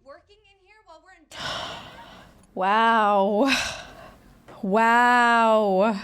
working in here while we're in... Wow. Wow.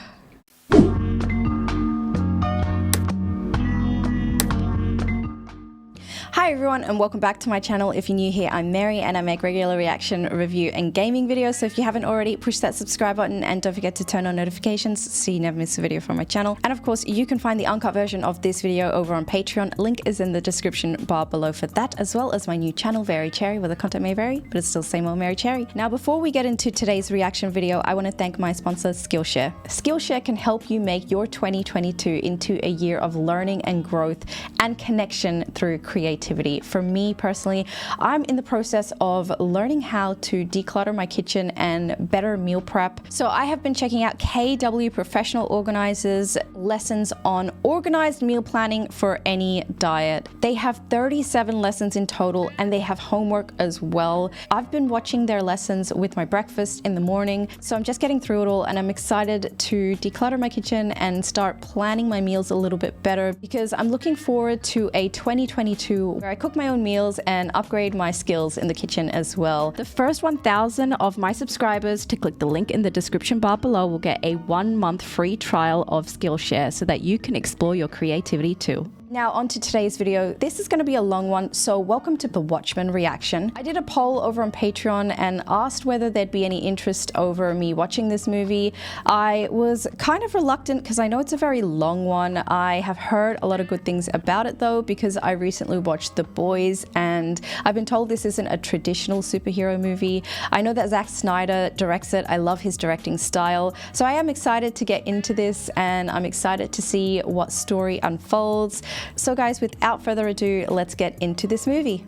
Hi everyone and welcome back to my channel. If you're new here, I'm Mary and I make regular reaction, review and gaming videos. So if you haven't already, push that subscribe button and don't forget to turn on notifications so you never miss a video from my channel. And of course, you can find the uncut version of this video over on Patreon. Link is in the description bar below for that, as well as my new channel, Very Cherry, where the content may vary, but it's still same old Mary Cherry. Now, before we get into today's reaction video, I want to thank my sponsor, Skillshare. Skillshare can help you make your 2022 into a year of learning and growth and connection through creativity. For me personally, I'm in the process of learning how to declutter my kitchen and better meal prep. So I have been checking out KW Professional Organizers lessons on organized meal planning for any diet. They have 37 lessons in total and they have homework as well. I've been watching their lessons with my breakfast in the morning, so I'm just getting through it all and I'm excited to declutter my kitchen and start planning my meals a little bit better, because I'm looking forward to a 2022 where I cook my own meals and upgrade my skills in the kitchen as well. The first 1,000 of my subscribers to click the link in the description bar below will get a 1-month free trial of Skillshare so that you can explore your creativity too. Now on to today's video. This is going to be a long one, so welcome to the Watchmen reaction. I did a poll over on Patreon and asked whether there'd be any interest over me watching this movie. I was kind of reluctant because I know it's a very long one. I have heard a lot of good things about it though, because I recently watched The Boys and I've been told this isn't a traditional superhero movie. I know that Zack Snyder directs it. I love his directing style. So I am excited to get into this and I'm excited to see what story unfolds. So guys, without further ado, let's get into this movie.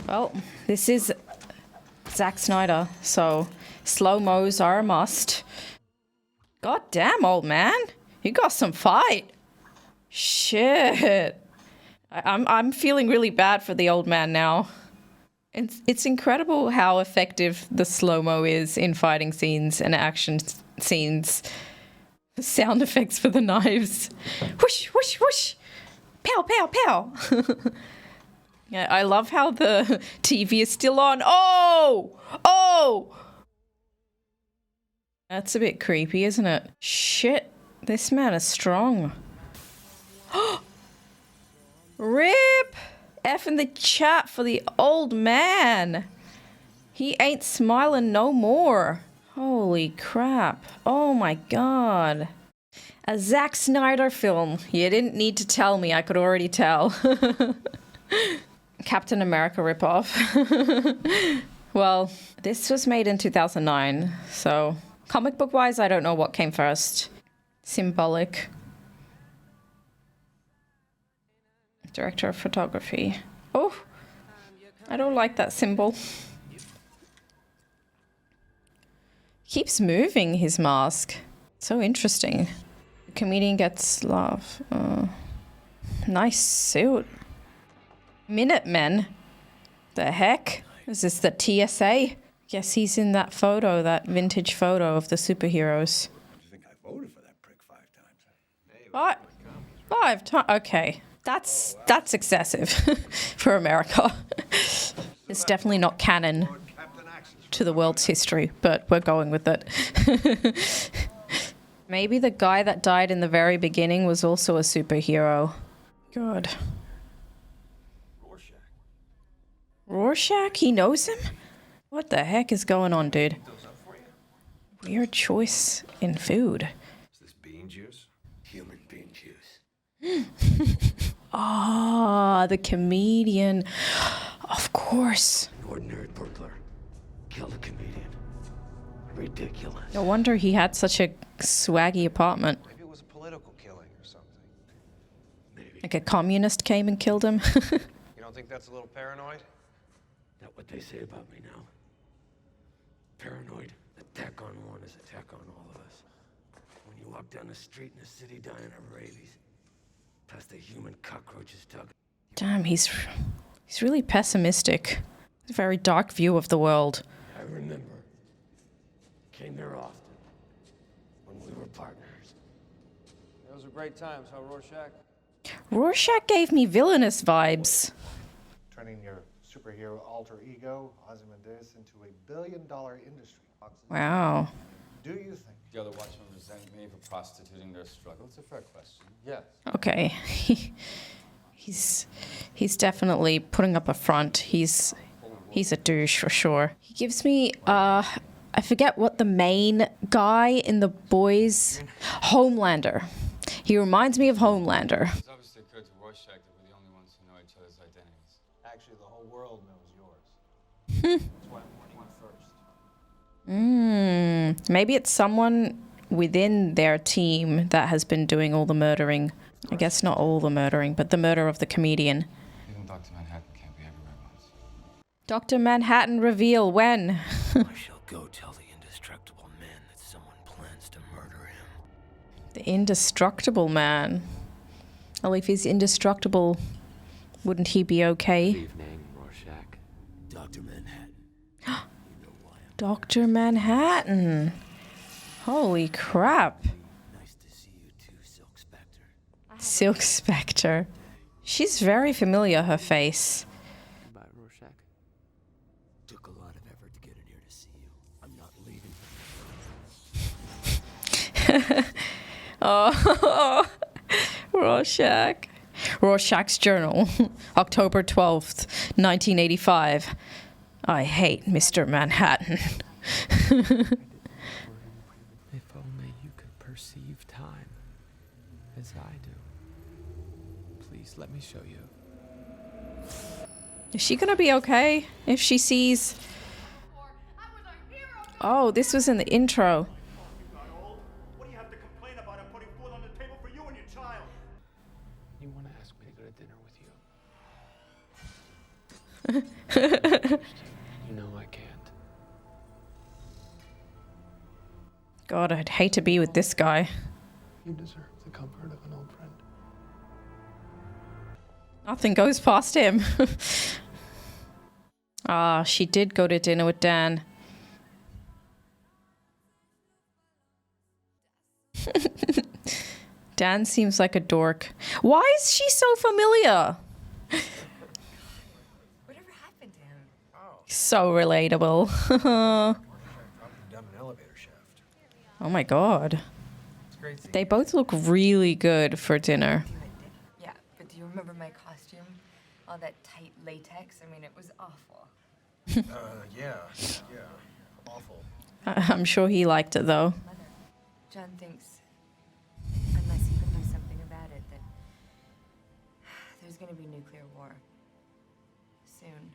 Well, this is Zack Snyder, so slow-mos are a must. God damn, old man, you got some fight. Shit. I'm feeling really bad for the old man now. It's incredible how effective the slow-mo is in fighting scenes and action scenes. The sound effects for the knives. Whoosh, whoosh, whoosh. Pow, pow, pow. Yeah, I love how the TV is still on. Oh! Oh! That's a bit creepy, isn't it? Shit, this man is strong. RIP! F in the chat for the old man. He ain't smiling no more. Holy crap. Oh my god. A Zack Snyder film. You didn't need to tell me, I could already tell. Captain America ripoff. Well, this was made in 2009, so comic book wise, I don't know what came first. Symbolic. Director of photography. Oh, I don't like that symbol. Keeps moving his mask. So interesting. The comedian gets love. Nice suit. Minutemen. The heck? Is this the TSA? Guess he's in that photo, that vintage photo of the superheroes. I think I voted for that prick 5 times. What? 5 times? Okay. That's excessive for America. It's definitely not canon to the world's history, but we're going with it. Maybe the guy that died in the very beginning was also a superhero. God. Rorschach? He knows him? What the heck is going on, dude? Weird choice in food. Is this bean juice? Human bean juice. Ah, the comedian. Of course. An ordinary burglar killed a comedian. Ridiculous. No wonder he had such a swaggy apartment. Maybe it was a political killing or something. Maybe. Like a communist came and killed him. You don't think that's a little paranoid? That what they say about me now? Paranoid. Attack on one is attack on all of us. When you walk down the street in a city dying of rabies, past the human cockroaches dug. Damn, he's really pessimistic. It's a very dark view of the world. I remember. Came here often. When we were partners. Those were great times, huh, Rorschach? Rorschach gave me villainous vibes. Turning your superhero alter ego, Ozymandias, into a billion-dollar industry. Wow. Do you think? The other Watchmen resent me for prostituting their struggle. It's a fair question. Yes. Okay. He's definitely putting up a front. He's a douche for sure. He gives me I forget what the main guy in The Boys, Homelander. He reminds me of Homelander. It's obviously occurred to Rorschach that we're the only ones who know each other's identities. Actually, the whole world knows yours. That's why I'm warning you first. Maybe it's someone within their team that has been doing all the murdering. I guess not all the murdering, but the murder of the comedian. Even Dr. Manhattan can't be everywhere at once. Dr. Manhattan reveal when? I shall go tell the indestructible man that someone plans to murder him. The indestructible man. Well, if he's indestructible, wouldn't he be okay? Evening, Rorschach. Dr. Manhattan. You know why I'm Dr. Manhattan. Holy crap. nice to see you too, Silk Spectre. Silk Spectre. She's very familiar, her face. Goodbye, Rorschach. Took a lot of effort to get in here to see you. I'm not leaving. Oh, Rorschach. Rorschach's Journal, October 12th, 1985. I hate Mr. Manhattan. If only you could perceive time as I do. Please let me show you. Is she gonna be okay if she sees... Oh, this was in the intro. What do you have to complain about? I'm putting food on the table for you and your child. You want to ask me to go to dinner with you? You know I can't. God, I'd hate to be with this guy. You deserve the comfort of an old friend. Nothing goes past him. Ah, she did go to dinner with Dan. Dan seems like a dork. Why is she so familiar? Whatever happened to him? So relatable. Down an elevator shaft. Oh my god. It's crazy. They both look really good for dinner. Yeah, but do you remember my costume? All that tight latex? I mean, it was awful. Yeah. Awful. I'm sure he liked it though. Mother, John thinks, unless you can do something about it, that there's gonna be nuclear war. Soon.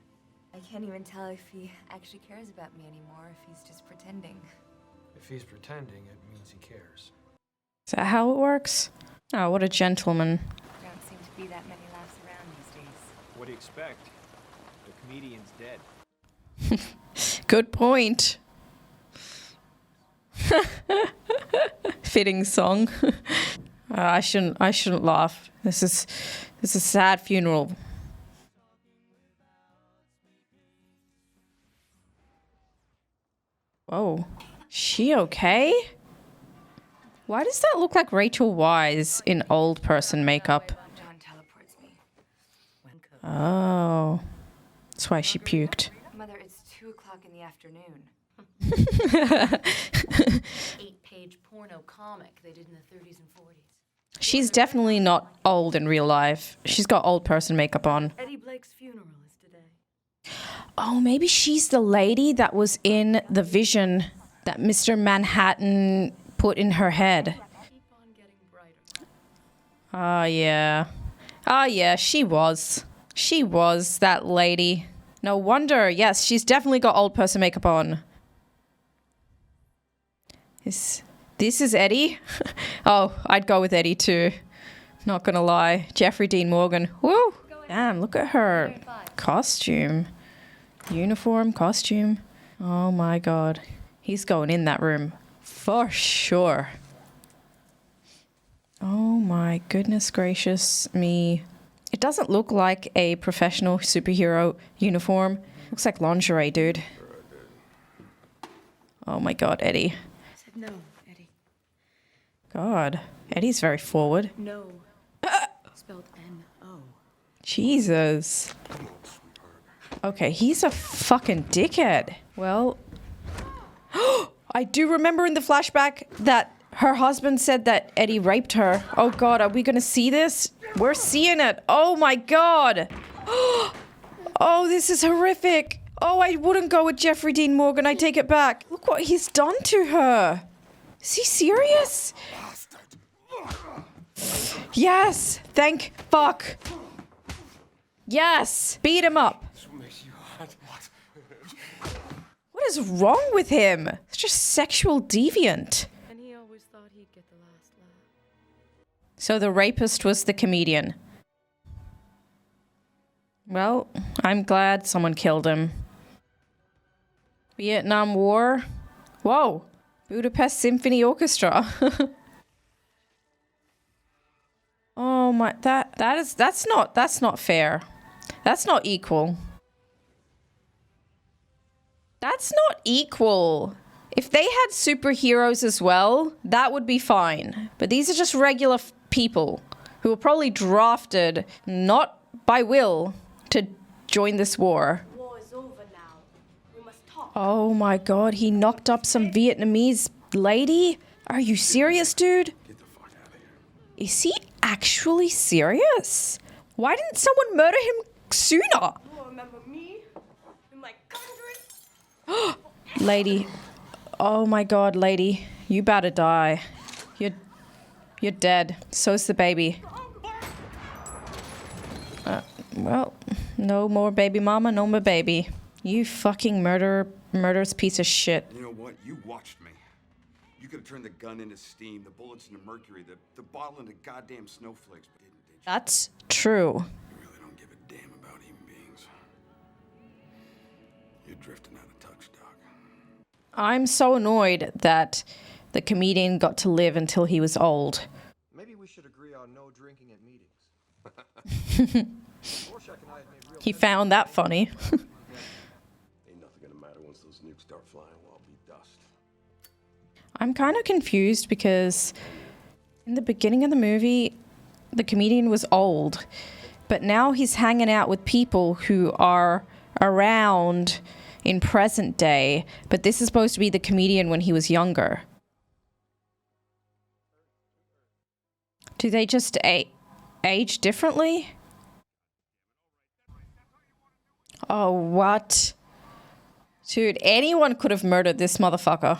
I can't even tell if he actually cares about me anymore, if he's just pretending. If he's pretending, it means he cares. Is that how it works? Oh, what a gentleman. Don't seem to be that many laughs around these days. What do you expect? The comedian's dead. Good point. Fitting song. I shouldn't laugh. This is a sad funeral. Whoa. She okay? Why does that look like Rachel Weisz in old person makeup? John teleports me. Oh. That's why she puked. Mother, it's 2 o'clock in the afternoon. 8-page porno comic they did in the 30s and 40s. She's definitely not old in real life. She's got old person makeup on. Eddie Blake's funeral is today. Oh, maybe she's the lady that was in the vision that Mr. Manhattan put in her head. Keep on getting brighter. Oh, yeah. Oh, yeah, she was. She was that lady. No wonder. Yes, she's definitely got old person makeup on. This is Eddie? Oh, I'd go with Eddie too. Not gonna lie. Jeffrey Dean Morgan. Woo! Damn, look at her costume. Uniform, costume. Oh my god. He's going in that room. For sure. Oh my goodness gracious me. It doesn't look like a professional superhero uniform. Looks like lingerie, dude. Oh my god, Eddie. I said no, Eddie. God. Eddie's very forward. No. Spelled Jesus. Okay, he's a fucking dickhead. Well, I do remember in the flashback that her husband said that Eddie raped her. Oh God, are we gonna see this? We're seeing it. Oh my God. Oh, this is horrific. Oh, I wouldn't go with Jeffrey Dean Morgan. I take it back. Look what he's done to her. Is he serious? Yes, thank fuck. Yes, beat him up. What is wrong with him? It's just sexual deviant. And he always thought he'd get the last laugh. So the rapist was the comedian. Well, I'm glad someone killed him. Vietnam War. Whoa. Budapest Symphony Orchestra. Oh my, that's not fair. That's not equal. That's not equal. If they had superheroes as well, that would be fine. But these are just regular people who were probably drafted, not by will, to join this war. War is over now. We must talk. Oh my God, he knocked up some Vietnamese lady? Are you serious, dude? Get the fuck out of here. Is he actually serious? Why didn't someone murder him sooner? You remember me? In my country? Lady. Oh my God, lady. You better die. You're dead. So's the baby. Well, no more baby mama, no more baby. You fucking murderous piece of shit. You know what? You watched me. You could have turned the gun into steam, the bullets into mercury, the bottle into goddamn snowflakes, but didn't, did you? That's true. You really don't give a damn about human beings. You're drifting out of touch, Doc. I'm so annoyed that the comedian got to live until he was old. Maybe we should agree on no drinking at meetings. He found that funny. Ain't nothing gonna matter once those nukes start flying. We'll all be dust. I'm kind of confused because in the beginning of the movie, the comedian was old, but now he's hanging out with people who are around in present day, but this is supposed to be the comedian when he was younger. Do they just age differently? Oh, what? Dude, anyone could have murdered this motherfucker.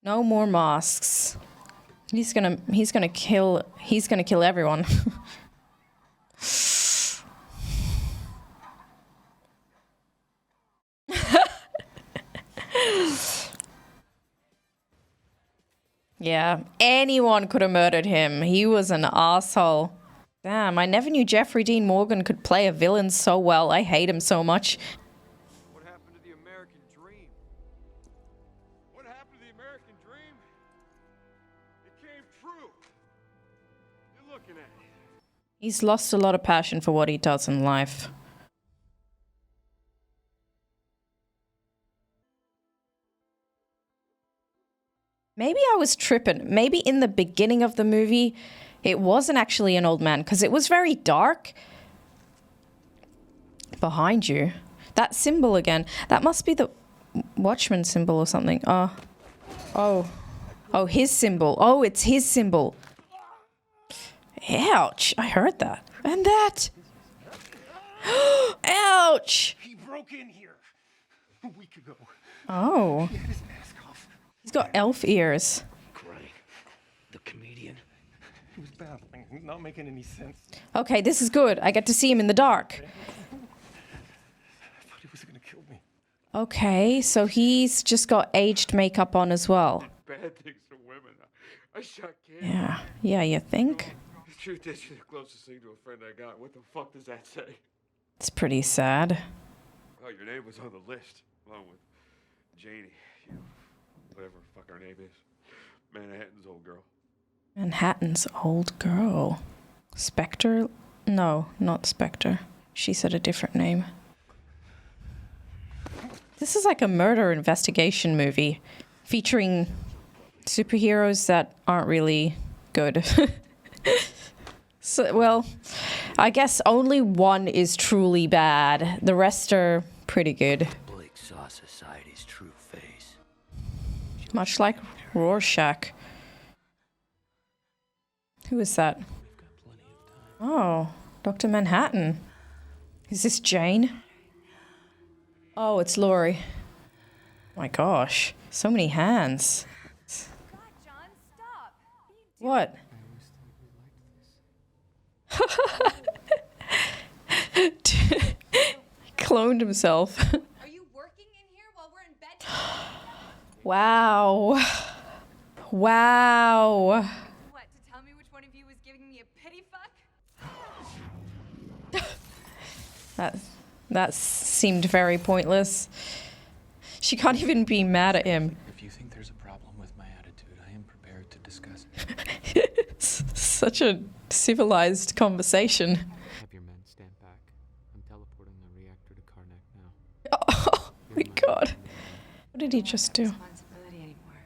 No more masks. He's gonna kill everyone. Yeah, anyone could have murdered him. He was an asshole. Damn, I never knew Jeffrey Dean Morgan could play a villain so well. I hate him so much. What happened to the American dream? What happened to the American dream? It came true. You're looking at it. He's lost a lot of passion for what he does in life. Maybe I was tripping. Maybe in the beginning of the movie, it wasn't actually an old man because it was very dark. Behind you. That symbol again. That must be the Watchmen symbol or something. Oh, his symbol. Oh, it's his symbol. Ouch. I heard that. And that. Ouch. He broke in here a week ago. Oh. He had his mask off. He's got elf ears. Gray, the comedian. He was babbling, not making any sense. Okay, this is good. I get to see him in the dark. I thought he was gonna kill me. Okay, so he's just got aged makeup on as well. Bad things to women. I shot kids. Yeah, you think? The truth is, you're the closest thing to a friend I got. What the fuck does that say? It's pretty sad. Oh, your name was on the list, along with Janie. Whatever the fuck her name is. Manhattan's old girl. Manhattan's old girl. Spectre? No, not Spectre. She said a different name. This is like a murder investigation movie featuring superheroes that aren't really good. So, well, I guess only one is truly bad. The rest are pretty good. Blake saw society's true face. Much like Rorschach. Who is that? Oh, Dr. Manhattan. Is this Jane? Oh, it's Laurie. My gosh, so many hands. God, John, stop. What? Cloned himself. Are you working in here while we're in bed? Wow. Wow. What, to tell me which one of you was giving me a pity fuck? That seemed very pointless. She can't even be mad at him. If you think there's a problem with my attitude, I am prepared to discuss it. It's such a civilized conversation. Have your men stand back. I'm teleporting the reactor to Karnak now. Oh my god. What did he just do? Responsibility anymore.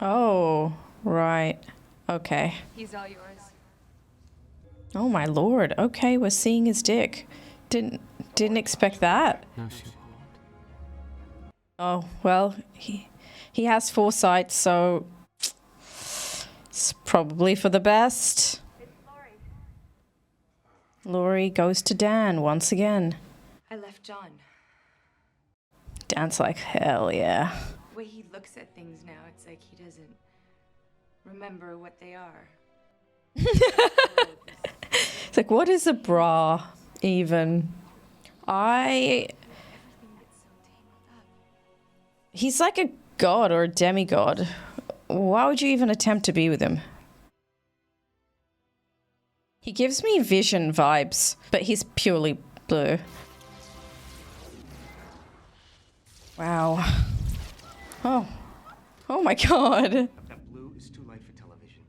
Oh, right. Okay. He's all yours. Oh my lord. Okay, we're seeing his dick. Didn't expect that. No, she won't. Oh, well, he has foresight, so it's probably for the best. It's Laurie. Laurie goes to Dan once again. I left John. Dan's like, hell yeah. The way he looks at things now, it's like he doesn't remember what they are. It's like, what is a bra, even? Everything gets so tangled up. He's like a god or a demigod. Why would you even attempt to be with him? He gives me Vision vibes, but he's purely blue. Wow. Oh. Oh my god. That blue is too light for television.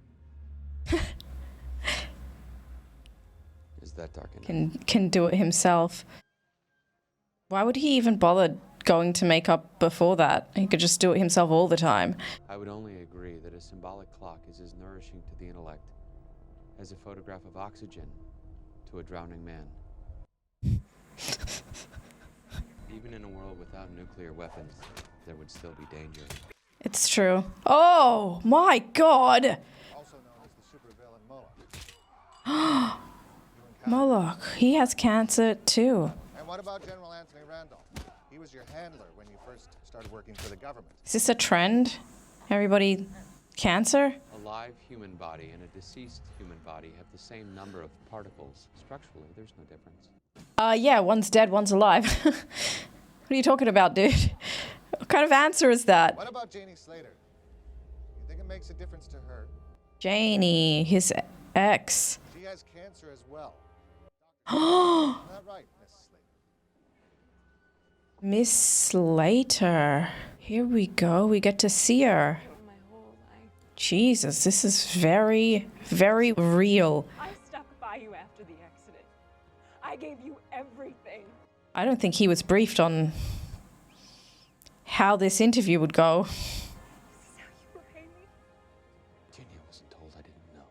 Is that dark enough? Can do it himself. Why would he even bother going to makeup before that? He could just do it himself all the time. I would only agree that a symbolic clock is as nourishing to the intellect as a photograph of oxygen to a drowning man. Even in a world without nuclear weapons, there would still be danger. It's true. Oh my god! Also known as the supervillain Moloch. Moloch, he has cancer too. And what about General Anthony Randolph? He was your handler when you first started working for the government. Is this a trend? Everybody cancer? A live human body and a deceased human body have the same number of particles. Structurally, there's no difference. Yeah, one's dead, one's alive. What are you talking about, dude? What kind of answer is that? What about Janie Slater? You think it makes a difference to her? Janie, his ex. She has cancer as well. Isn't that right, Miss Slater? Miss Slater. Here we go. We get to see her. Jesus, this is very, very real. I stuck by you after the accident. I gave you everything. I don't think he was briefed on how this interview would go. This is how you repay me? Jenny, I wasn't told. I didn't know.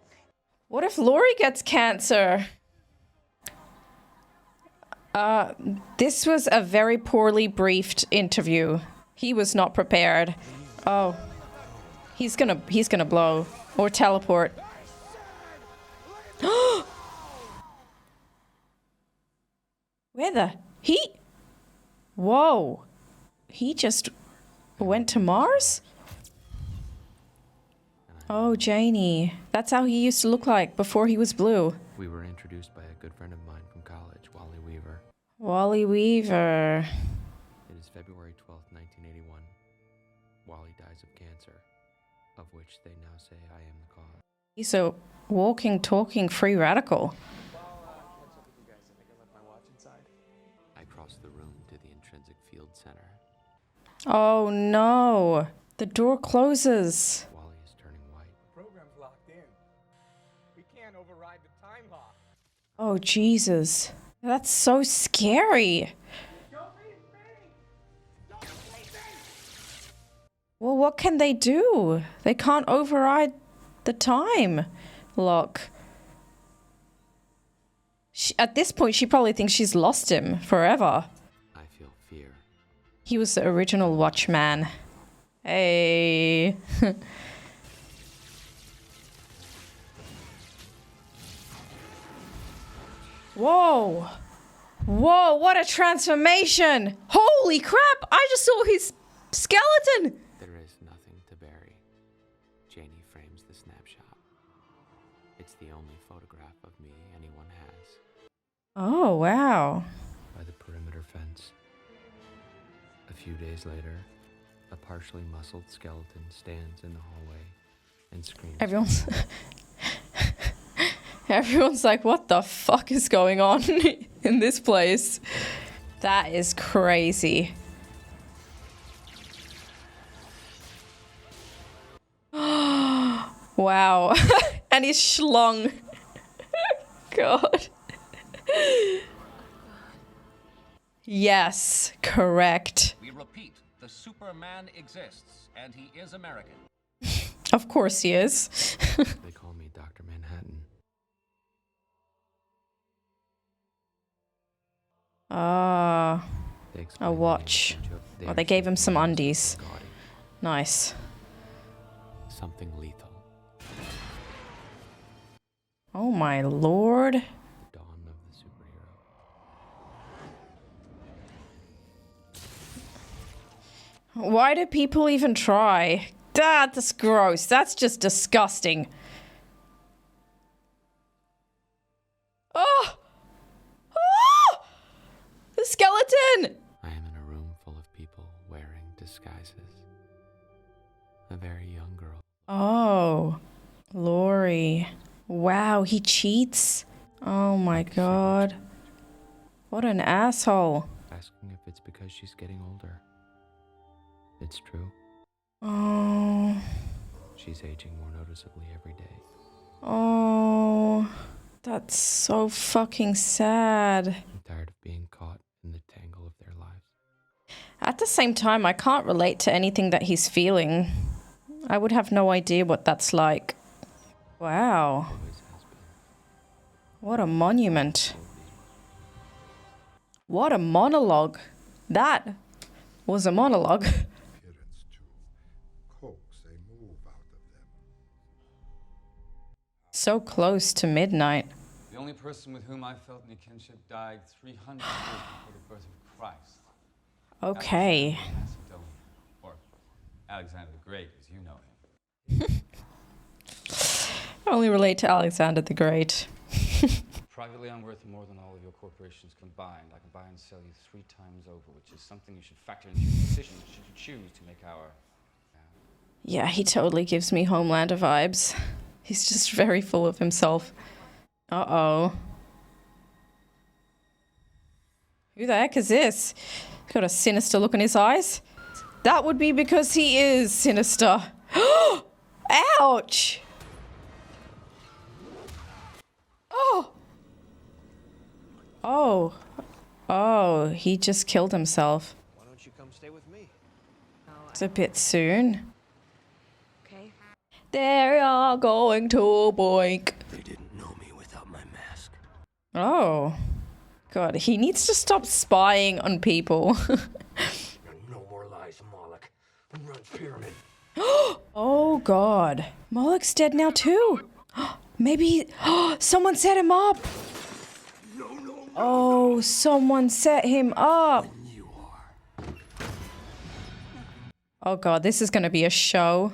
What if Laurie gets cancer? This was a very poorly briefed interview. He was not prepared. Oh. He's gonna blow. Or teleport. Where the? Whoa. He just went to Mars? Oh, Janie. That's how he used to look like before he was blue. We were introduced by a good friend of mine from college, Wally Weaver. Wally Weaver. It is February 12th, 1981. Wally dies of cancer, of which they now say I am the cause. He's a walking, talking free radical. I crossed the room to the intrinsic field center. Oh no. The door closes. Wally is turning white. Program's locked in. We can't override the time lock. Oh Jesus. That's so scary. Don't leave me! Don't leave me! Well, what can they do? They can't override the time. lock. At this point, she probably thinks she's lost him forever. I feel fear. He was the original Watchman. Hey. Whoa. Whoa, what a transformation. Holy crap, I just saw his skeleton. There is nothing to bury. Janie frames the snapshot. It's the only photograph of me anyone has. Oh, wow. By the perimeter fence. A few days later, a partially muscled skeleton stands in the hallway and screams. Everyone's like, what the fuck is going on in this place? That is crazy. Wow. And he's schlong. God. Yes, correct. We repeat, the Superman exists, and he is American. Of course he is. They call me Dr. Manhattan. Ah, a watch. Oh, they gave him some undies. Nice. Something lethal. Oh my lord. Dawn of the superhero. Why do people even try? That's gross. That's just disgusting. Oh! Oh! The skeleton! I am in a room full of people wearing disguises. A very young girl. Oh, Laurie. Wow, he cheats? Oh my god. What an asshole. Asking if it's because she's getting older. It's true. Oh. She's aging more noticeably every day. Oh. That's so fucking sad. I'm tired of being caught in the tangle of their lives. At the same time, I can't relate to anything that he's feeling. I would have no idea what that's like. Wow. What a monument. What a monologue. That was a monologue. So close to midnight. The only person with whom I felt any kinship died 300 years before the birth of Christ. Okay. Or Alexander the Great, as you know him. I only relate to Alexander the Great. Privately, I'm worth more than all of your corporations combined. I can buy and sell you 3 times over, which is something you should factor into your decision should you choose to make our... Yeah, he totally gives me Homelander vibes. He's just very full of himself. Uh-oh. Who the heck is this? He's got a sinister look in his eyes. That would be because he is sinister. Ouch! Oh! Oh. Oh, he just killed himself. Why don't you come stay with me? It's a bit soon. Okay. They are going to boink. They didn't know me without my mask. Oh. God, he needs to stop spying on people. No more lies, Moloch. Run Pyramid. Oh, God. Moloch's dead now, too. Maybe someone set him up. Oh, someone set him up. Oh, God, this is going to be a show.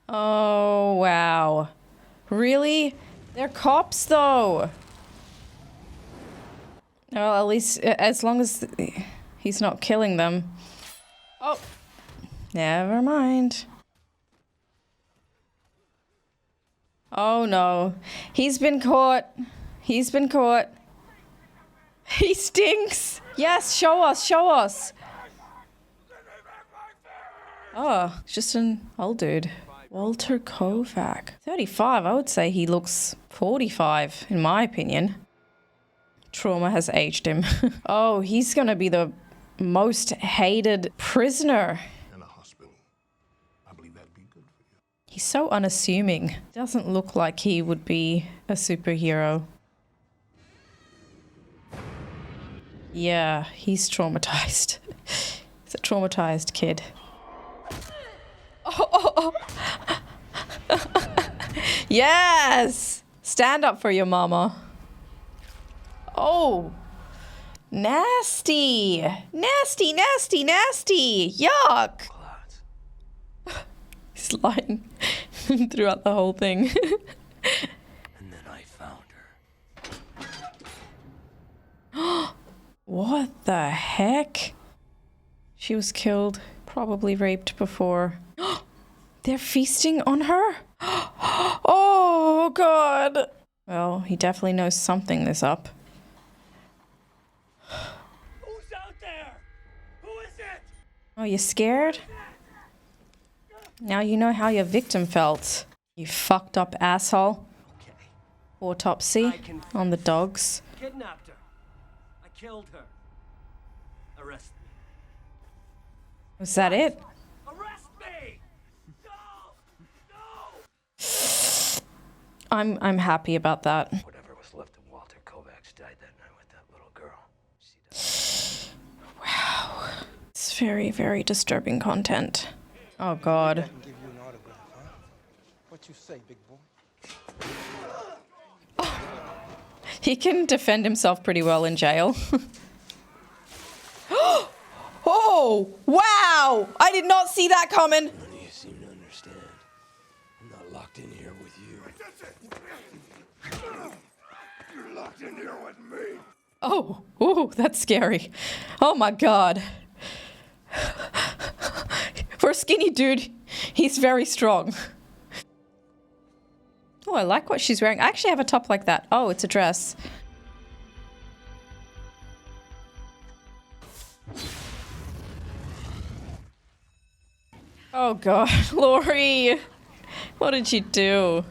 Oh, wow. Really? They're cops, though. Well, at least as long as he's not killing them. Oh. Never mind. Oh, no. He's been caught. He's been caught. He stinks. Yes, show us, show us. Oh, just an old dude. Walter Kovac. 35, I would say he looks 45, in my opinion. Trauma has aged him. Oh, he's gonna be the most hated prisoner. In a hospital. I believe that'd be good for you. He's so unassuming. Doesn't look like he would be a superhero. Yeah, he's traumatized. He's a traumatized kid. Oh. Yes! Stand up for your mama. Oh. Nasty. Nasty, nasty, nasty. Yuck. He's lying throughout the whole thing. And then I found her. What the heck? She was killed, probably raped before. They're feasting on her? Oh, God. Well, he definitely knows something is up. Who's out there? Who is it? Oh, you scared? Now you know how your victim felt. You fucked up asshole. Okay. Autopsy on the dogs. Kidnapped her. I killed her. Arrest me. Was that it? Arrest me! I'm happy about that. Whatever was left of Walter Kovacs died that night with that little girl. Wow. It's very, very disturbing content. Oh, God. Give you an autograph, huh? What you say, big boy? Oh. He can defend himself pretty well in jail. Oh, wow! I did not see that coming. None of you seem to understand. I'm not locked in here with you. You're locked in here with me. Oh, ooh, that's scary. Oh my God. For a skinny dude, he's very strong. Oh, I like what she's wearing. I actually have a top like that. Oh, it's a dress. Oh God, Laurie, what did you do?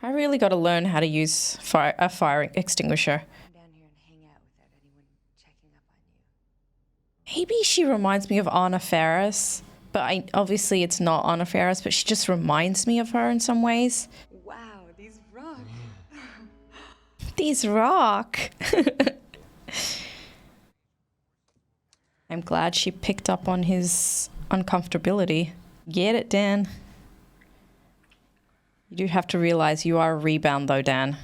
I really got to learn how to use a fire extinguisher. Maybe she reminds me of Anna Faris, but obviously it's not Anna Faris, but she just reminds me of her in some ways. Wow, these rock. These rock. I'm glad she picked up on his uncomfortability. Get it, Dan. You do have to realize you are a rebound though, Dan.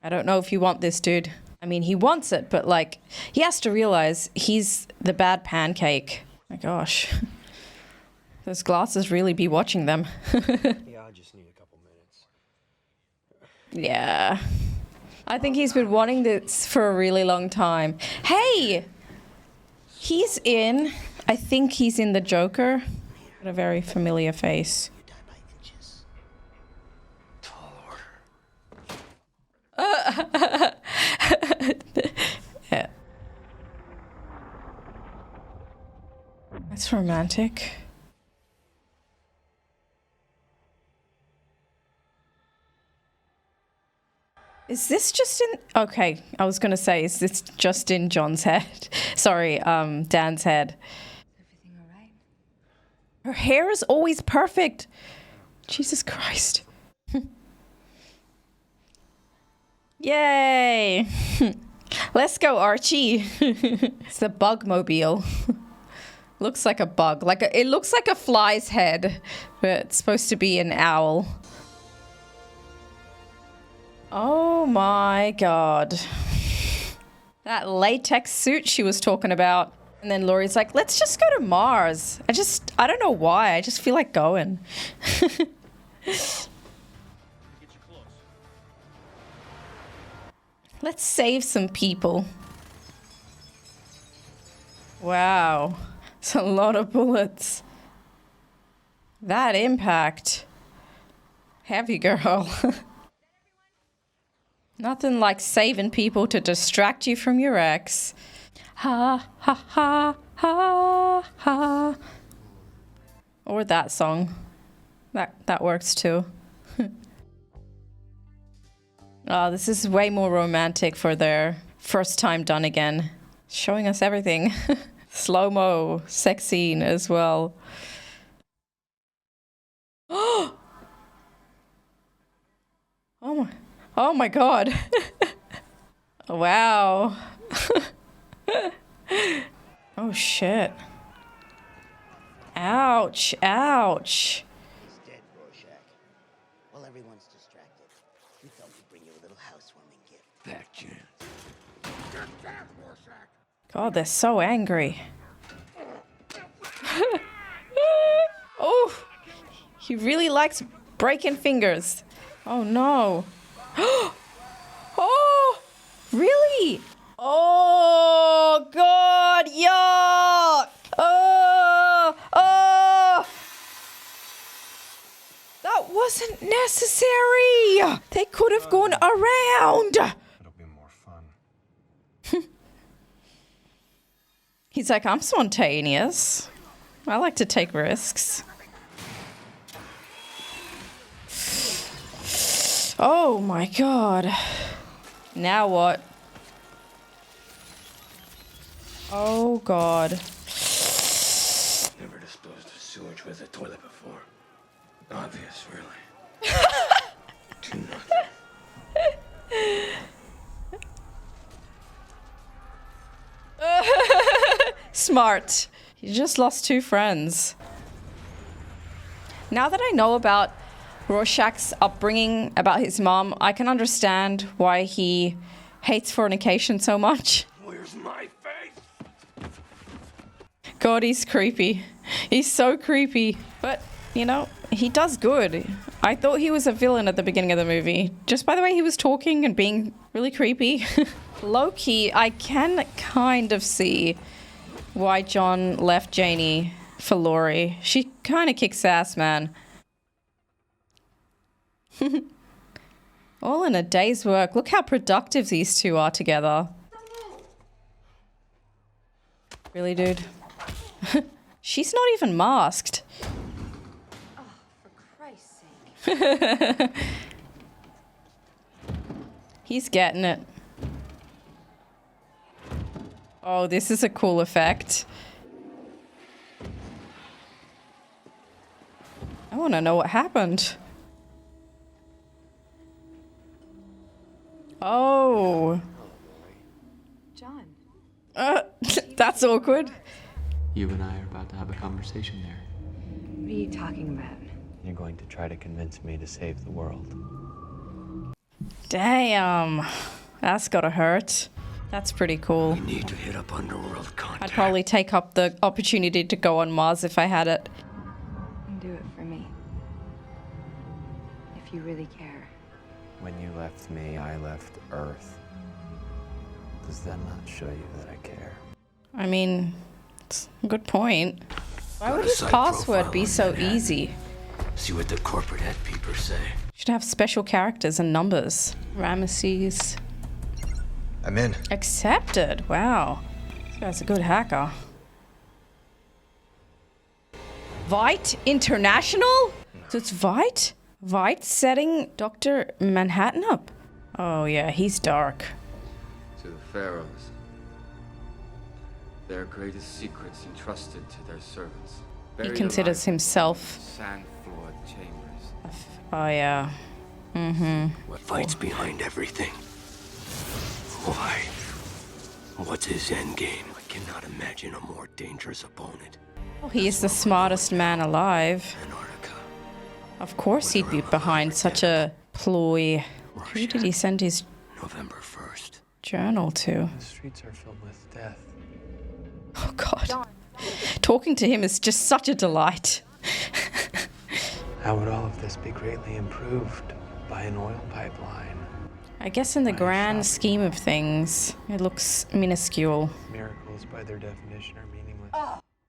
I don't know if you want this, dude. I mean, he wants it, but like, he has to realize he's the bad pancake. My gosh. Those glasses really be watching them. Yeah, I just need a couple minutes. Yeah. I think he's been wanting this for a really long time. Hey! He's in, I think he's in The Joker. Got a very familiar face. Yeah. That's romantic. Is this just in... Okay, I was going to say, is this just in John's head? Sorry, Dan's head. Everything all right? Her hair is always perfect. Jesus Christ. Yay! Let's go, Archie. It's the Bugmobile. Looks like a bug. It looks like a fly's head, but it's supposed to be an owl. Oh my God. That latex suit she was talking about. And then Laurie's like, let's just go to Mars. I don't know why. I just feel like going. Let's save some people. Wow. It's a lot of bullets. That impact. Heavy girl. Nothing like saving people to distract you from your ex. Ha, ha, ha, ha, ha. Or that song. That works too. Oh, this is way more romantic for their first time done again. Showing us everything. Slow-mo sex scene as well. Oh my god. Wow. Oh shit. Ouch, ouch. He's dead, Rorschach. While everyone's distracted, we thought we'd bring you a little housewarming gift. Back chance. Get back, Rorschach! God, they're so angry. Oh, he really likes breaking fingers. Oh no. Oh, really? Oh God, yuck! Oh, oh! That wasn't necessary. They could have gone around. It'll be more fun. He's like, I'm spontaneous. I like to take risks. Oh my God. Now what? Oh God. Never disposed of sewage with a toilet before. Obvious, really. Do nothing. Smart. You just lost 2 friends. Now that I know about Rorschach's upbringing, about his mom, I can understand why he hates fornication so much. Where's my face? God, he's creepy. He's so creepy. But, you know, he does good. I thought he was a villain at the beginning of the movie, just by the way he was talking and being really creepy. Low-key, I can kind of see why John left Janie for Laurie. She kind of kicks ass, man. All in a day's work. Look how productive these two are together. Really, dude? She's not even masked. Oh, for Christ's sake. He's getting it. Oh, this is a cool effect. I want to know what happened. Oh. John. That's awkward. You and I are about to have a conversation there. What are you talking about? You're going to try to convince me to save the world. Damn. That's gotta hurt. That's pretty cool. We need to hit up underworld contact. I'd probably take up the opportunity to go on Mars if I had it. Do it for me. If you really care. When you left me, I left Earth. Does that not show you that I care? I mean, it's a good point. Why would his password be so easy? See what the corporate head peepers say. Should have special characters and numbers. Ramesses. I'm in. Accepted. Wow. This guy's a good hacker. Vite International? So it's Vite? Vite setting Dr. Manhattan up. Oh yeah, he's dark. To the pharaohs, their greatest secrets entrusted to their servants. He considers himself. Sand-floored chambers. Oh yeah. Mm-hmm. What fights behind everything? Why? What's his end game? I cannot imagine a more dangerous opponent. Well, he is the smartest man alive. Of course he'd be behind such a ploy. Who did he send his November 1st. Journal to? The streets are filled with death. Oh God. Talking to him is just such a delight. How would all of this be greatly improved by an oil pipeline? I guess in the grand scheme of things, it looks minuscule. Miracles, by their definition, are meaningless.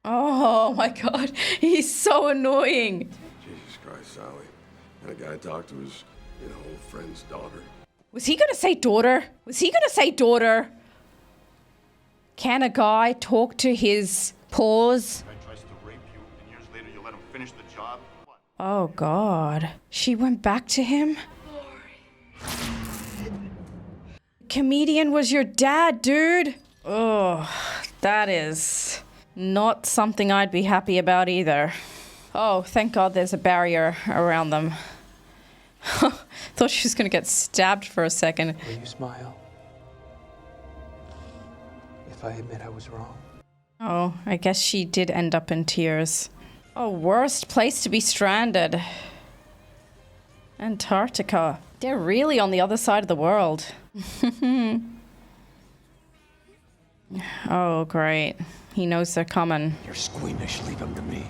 Oh my God, he's so annoying. Jesus Christ, Sally. And a guy talked to his, old friend's daughter. Was he gonna say daughter? Was he gonna say daughter? Can a guy talk to his paws? Guy tries to rape you, and years later you let him finish the job. What? Oh God. She went back to him? Comedian was your dad, dude. Oh, that is not something I'd be happy about either. Oh, thank God there's a barrier around them. Thought she was going to get stabbed for a second. Will you smile? If I admit I was wrong. Oh, I guess she did end up in tears. Oh, worst place to be stranded. Antarctica. They're really on the other side of the world. Oh, great. He knows they're coming. You're squeamish. Leave him to me.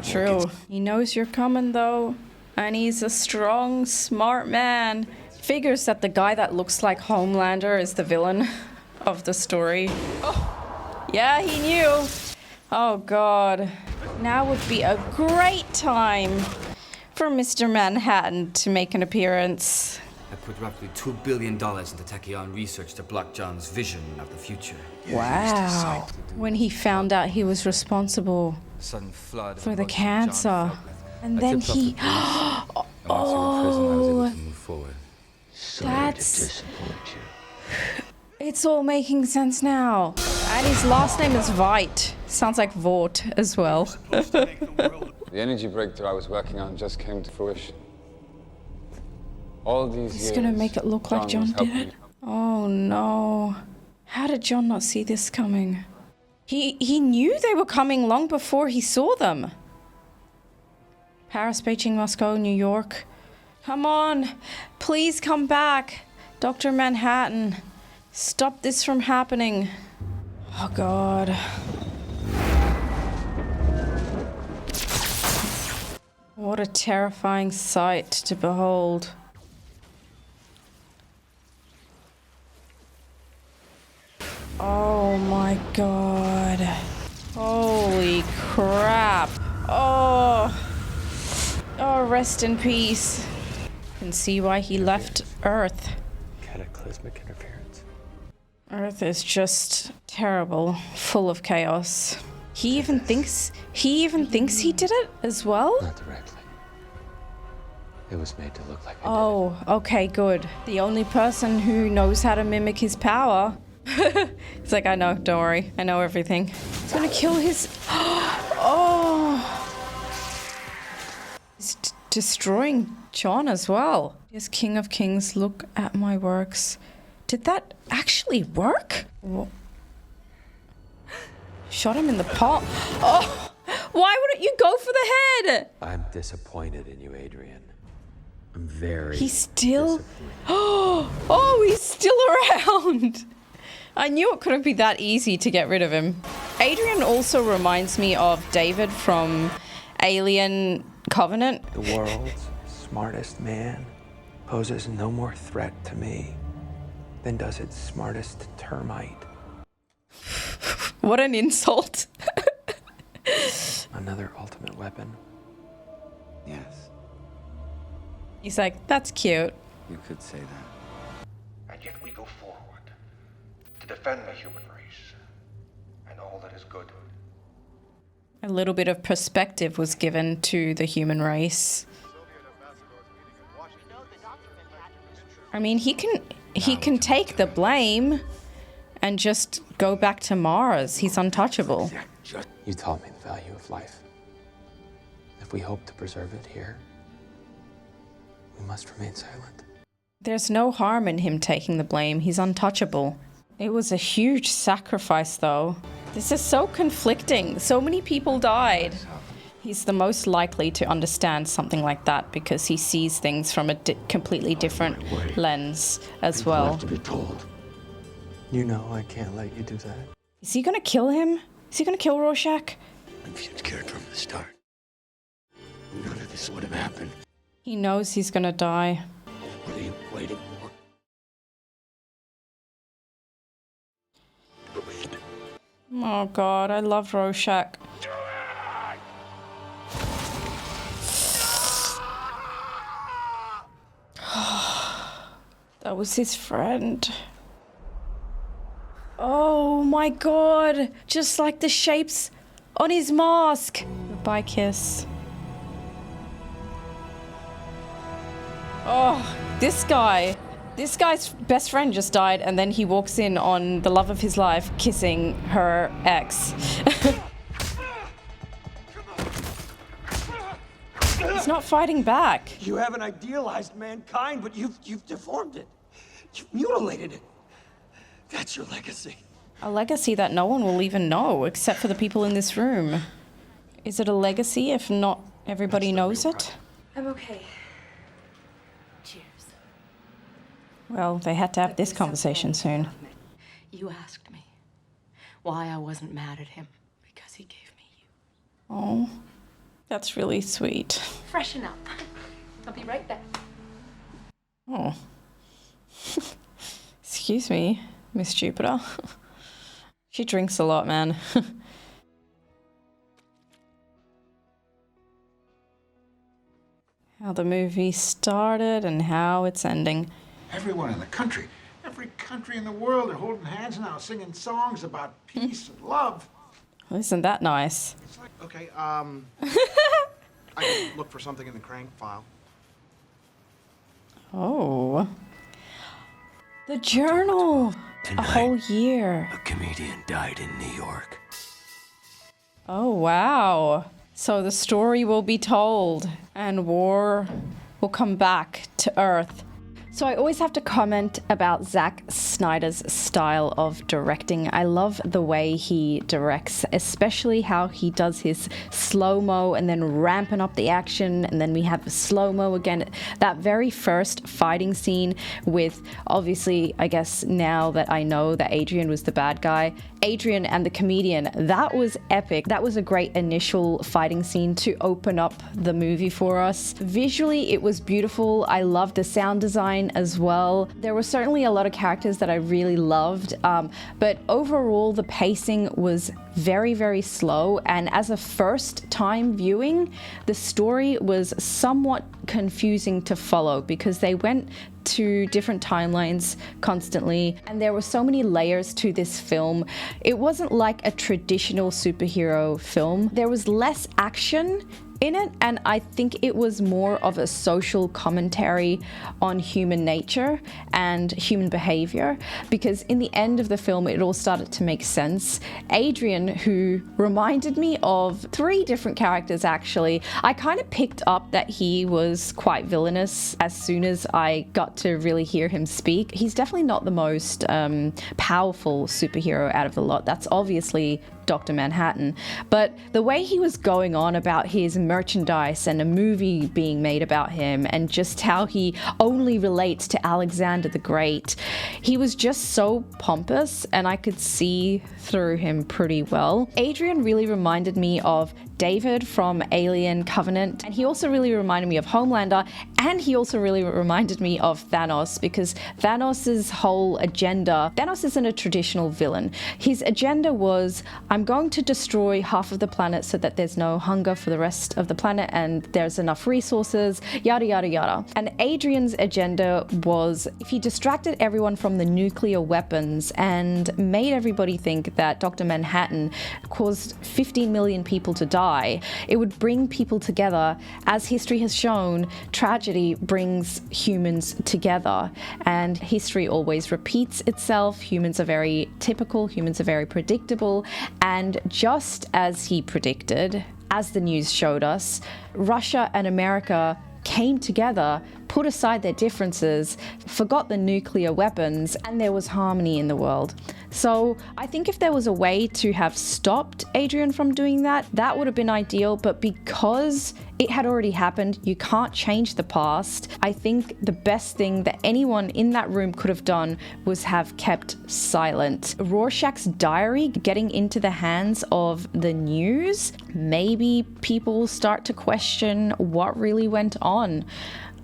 True. He knows you're coming, though. And he's a strong, smart man. Figures that the guy that looks like Homelander is the villain of the story. Oh, yeah, he knew. Oh, God. Now would be a great time for Mr. Manhattan to make an appearance. I put roughly $2 billion into Tachyon research to block John's vision of the future. Wow. When he found out he was responsible Sudden flood for the cancer. And then he... Oh, that's... It's all making sense now. And his last name is Veidt. Sounds like Vought as well. The energy breakthrough I was working on just came to fruition. All these He's years, gonna make it look like John did it. Oh no. How did John not see this coming? He knew they were coming long before he saw them. Paris, Beijing, Moscow, New York. Come on. Please come back. Dr. Manhattan. Stop this from happening. Oh God. What a terrifying sight to behold. Oh my God. Holy crap. Oh. Oh, rest in peace. Can see why he left Earth. Cataclysmic interference. Earth is just terrible, full of chaos. He even thinks he did it as well? Not directly. It was made to look like I Oh, okay, good. The only person who knows how to mimic his power. It's like, I know, don't worry. I know everything. He's gonna kill his... Oh! He's destroying John as well. Yes, King of Kings, look at my works. Did that actually work? Shot him in the palm. Oh! Why wouldn't you go for the head? I'm disappointed in you, Adrian. I'm very... He's still... Oh, he's still around. I knew it couldn't be that easy to get rid of him. Adrian also reminds me of David from Alien Covenant. The world's smartest man poses no more threat to me than does its smartest termite. What an insult. Another ultimate weapon. Yes. He's like, that's cute. You could say that. And yet we go forward to defend the human race and all that is good. A little bit of perspective was given to the human race. I mean, he can take the blame and just go back to Mars. He's untouchable. You taught me the value of life. If we hope to preserve it here, we must remain silent. There's no harm in him taking the blame. He's untouchable. It was a huge sacrifice, though. This is so conflicting. So many people died. He's the most likely to understand something like that because he sees things from a completely different lens as well. Have to be told. You know I can't let you do that. Is he gonna kill him? Is he gonna kill Rorschach? I'm scared from the start. None of this would have happened. He knows he's gonna die. What are you waiting for? Oh God, I love Rorschach. That was his friend. Oh my God, just like the shapes on his mask. Goodbye, kiss. Oh, this guy. This guy's best friend just died, and then he walks in on the love of his life kissing her ex. He's not fighting back. You haven't idealized mankind, but you've deformed it. You've mutilated it. That's your legacy. A legacy that no one will even know, except for the people in this room. Is it a legacy if not everybody knows it? I'm okay. Well, they had to have this conversation soon. You asked me why I wasn't mad at him, because he gave me you. Oh, that's really sweet. Freshen up. I'll be right back. Oh. Excuse me, Miss Jupiter. She drinks a lot, man. How the movie started and how it's ending. Everyone in the country, every country in the world are holding hands now, singing songs about peace and love. Well, isn't that nice? It's like, okay, I can look for something in the crank file. Oh. The journal! Tonight, a whole year. A comedian died in New York. Oh, wow. So the story will be told and war will come back to Earth. So I always have to comment about Zack Snyder's style of directing. I love the way he directs, especially how he does his slow-mo and then ramping up the action, and then we have slow-mo again. That very first fighting scene with, obviously, I guess now that I know that Adrian was the bad guy, Adrian and the comedian, that was epic. That was a great initial fighting scene to open up the movie for us. Visually, it was beautiful. I loved the sound design as well. There were certainly a lot of characters that I really loved, but overall the pacing was very, very slow, and as a first time viewing, the story was somewhat confusing to follow because they went to different timelines constantly, and there were so many layers to this film. It wasn't like a traditional superhero film. There was less action in it, and I think it was more of a social commentary on human nature and human behavior, because in the end of the film it all started to make sense. Adrian, who reminded me of 3 different characters actually, I kind of picked up that he was quite villainous as soon as I got to really hear him speak. He's definitely not the most powerful superhero out of the lot. That's obviously Dr. Manhattan, but the way he was going on about his merchandise and a movie being made about him and just how he only relates to Alexander the Great, he was just so pompous and I could see through him pretty well. Adrian really reminded me of David from Alien Covenant, and he also really reminded me of Homelander, and he also really reminded me of Thanos, because Thanos's whole agenda, Thanos isn't a traditional villain. His agenda was, I'm going to destroy half of the planet so that there's no hunger for the rest of the planet and there's enough resources, yada yada yada. And Adrian's agenda was, if he distracted everyone from the nuclear weapons and made everybody think that Dr. Manhattan caused 15 million people to die, it would bring people together. As history has shown, tragedy brings humans together, and history always repeats itself. Humans are very typical, humans are very predictable, and just as he predicted, as the news showed us, Russia and America came together, put aside their differences, forgot the nuclear weapons, and there was harmony in the world. So I think if there was a way to have stopped Adrian from doing that, that would have been ideal, but because it had already happened, you can't change the past. I think the best thing that anyone in that room could have done was have kept silent. Rorschach's diary getting into the hands of the news, maybe people start to question what really went on.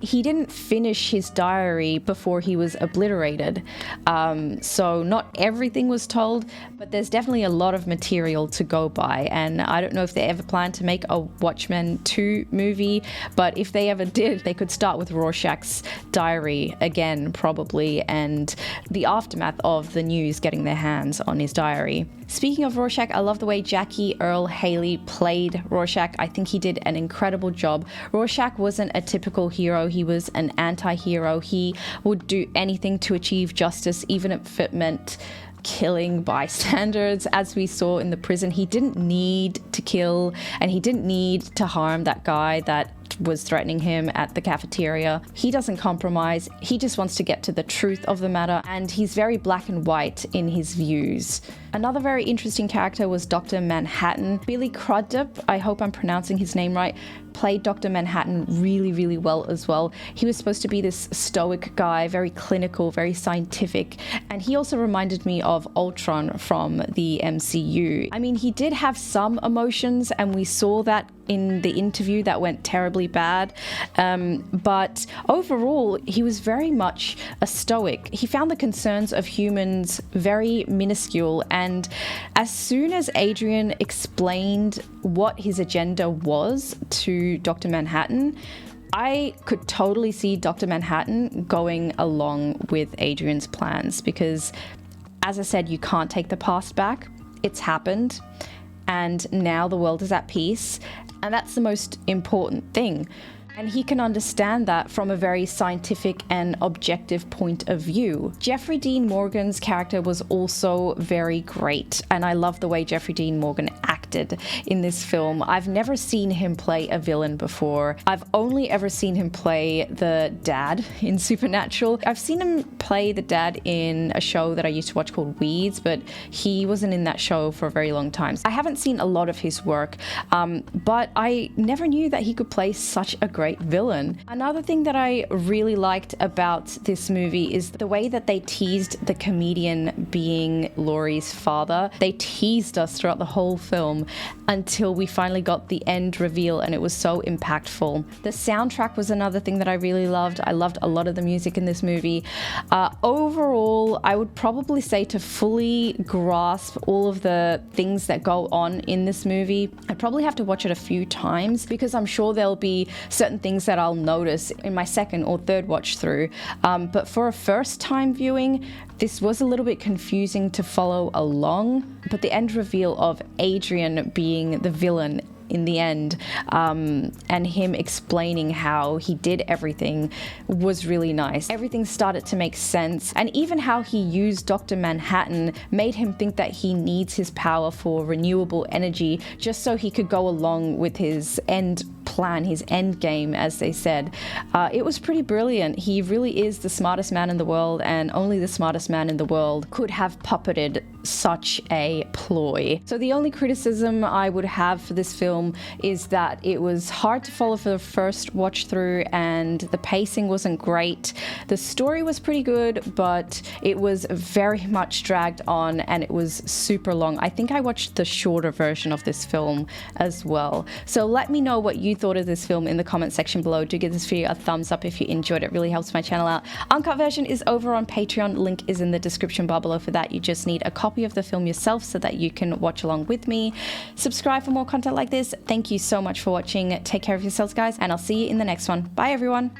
He didn't finish his diary before he was obliterated. So not everything was told, but there's definitely a lot of material to go by. And I don't know if they ever plan to make a Watchmen 2 movie, but if they ever did, they could start with Rorschach's diary again, probably, and the aftermath of the news getting their hands on his diary. Speaking of Rorschach, I love the way Jackie Earle Haley played Rorschach. I think he did an incredible job. Rorschach wasn't a typical hero. He was an anti-hero. He would do anything to achieve justice, even if it meant killing bystanders, as we saw in the prison. He didn't need to kill, and he didn't need to harm that guy that was threatening him at the cafeteria. He doesn't compromise. He just wants to get to the truth of the matter, and he's very black and white in his views. Another very interesting character was Dr. Manhattan. Billy Crudup, I hope I'm pronouncing his name right, played Dr. Manhattan really, really well as well. He was supposed to be this stoic guy, very clinical, very scientific, and he also reminded me of Ultron from the MCU. I mean, he did have some emotions, and we saw that in the interview that went terribly bad, but overall he was very much a stoic. He found the concerns of humans very minuscule, and as soon as Adrian explained what his agenda was to Dr. Manhattan, I could totally see Dr. Manhattan going along with Adrian's plans, because as I said, you can't take the past back. It's happened, and now the world is at peace, and that's the most important thing. And he can understand that from a very scientific and objective point of view. Jeffrey Dean Morgan's character was also very great, and I love the way Jeffrey Dean Morgan acted in this film. I've never seen him play a villain before. I've only ever seen him play the dad in Supernatural. I've seen him play the dad in a show that I used to watch called Weeds, but he wasn't in that show for a very long time. I haven't seen a lot of his work, but I never knew that he could play such a great villain. Another thing that I really liked about this movie is the way that they teased the comedian being Laurie's father. They teased us throughout the whole film until we finally got the end reveal, and it was so impactful. The soundtrack was another thing that I really loved. I loved a lot of the music in this movie. Overall, I would probably say to fully grasp all of the things that go on in this movie, I'd probably have to watch it a few times, because I'm sure there'll be certain things that I'll notice in my second or third watch through. But for a first time viewing, this was a little bit confusing to follow along, but the end reveal of Adrian being the villain in the end, and him explaining how he did everything was really nice. Everything started to make sense, and even how he used Dr. Manhattan made him think that he needs his power for renewable energy just so he could go along with his end plan, his end game, as they said. It was pretty brilliant. He really is the smartest man in the world, and only the smartest man in the world could have puppeted such a ploy. So the only criticism I would have for this film is that it was hard to follow for the first watch through, and the pacing wasn't great. The story was pretty good, but it was very much dragged on, and it was super long. I think I watched the shorter version of this film as well. So let me know what you thought of this film in the comment section below. Do give this video a thumbs up if you enjoyed it. It really helps my channel out. Uncut version is over on Patreon. Link is in the description bar below for that. You just need a copy of the film yourself so that you can watch along with me. Subscribe for more content like this. Thank you so much for watching. Take care of yourselves, guys, and I'll see you in the next one. Bye, everyone.